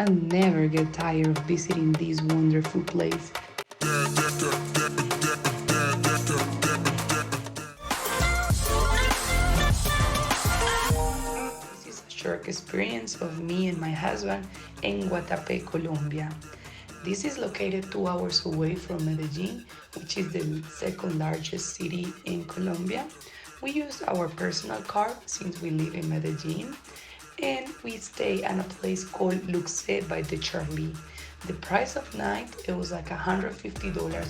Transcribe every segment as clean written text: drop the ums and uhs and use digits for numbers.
I'll never get tired of visiting this wonderful place. This is a short experience of me and my husband in Guatape, Colombia. This is located 2 hours away from Medellin, which is the second largest city in Colombia. We use our personal car since we live in Medellin, and we stay at a place called Luxe by the Charlie. The price of night it was like $150,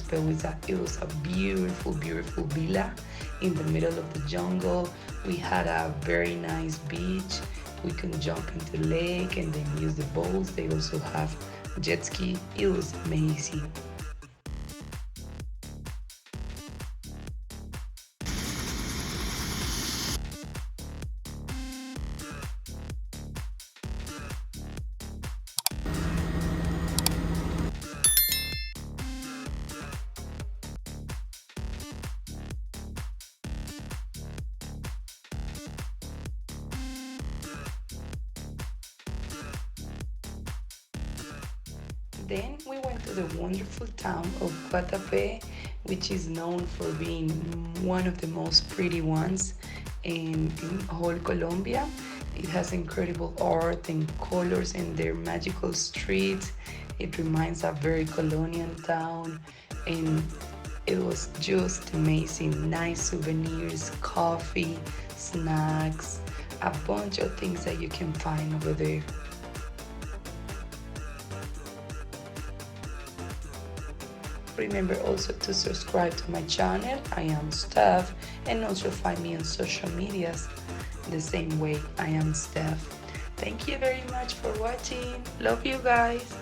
but it was a beautiful, beautiful villa in the middle of the jungle. We had a very nice beach. We can jump into the lake and then use the boats. They also have jet ski. It was amazing. Then we went to the wonderful town of Guatape, which is known for being one of the most pretty ones in whole Colombia. It has incredible art and colors and their magical streets. It reminds a very colonial town, and it was just amazing. Nice souvenirs, coffee, snacks, a bunch of things that you can find over there. Remember also to subscribe to my channel. I am Steph, and also find me on social medias the same way. I am Steph. Thank you very much for watching. Love you guys.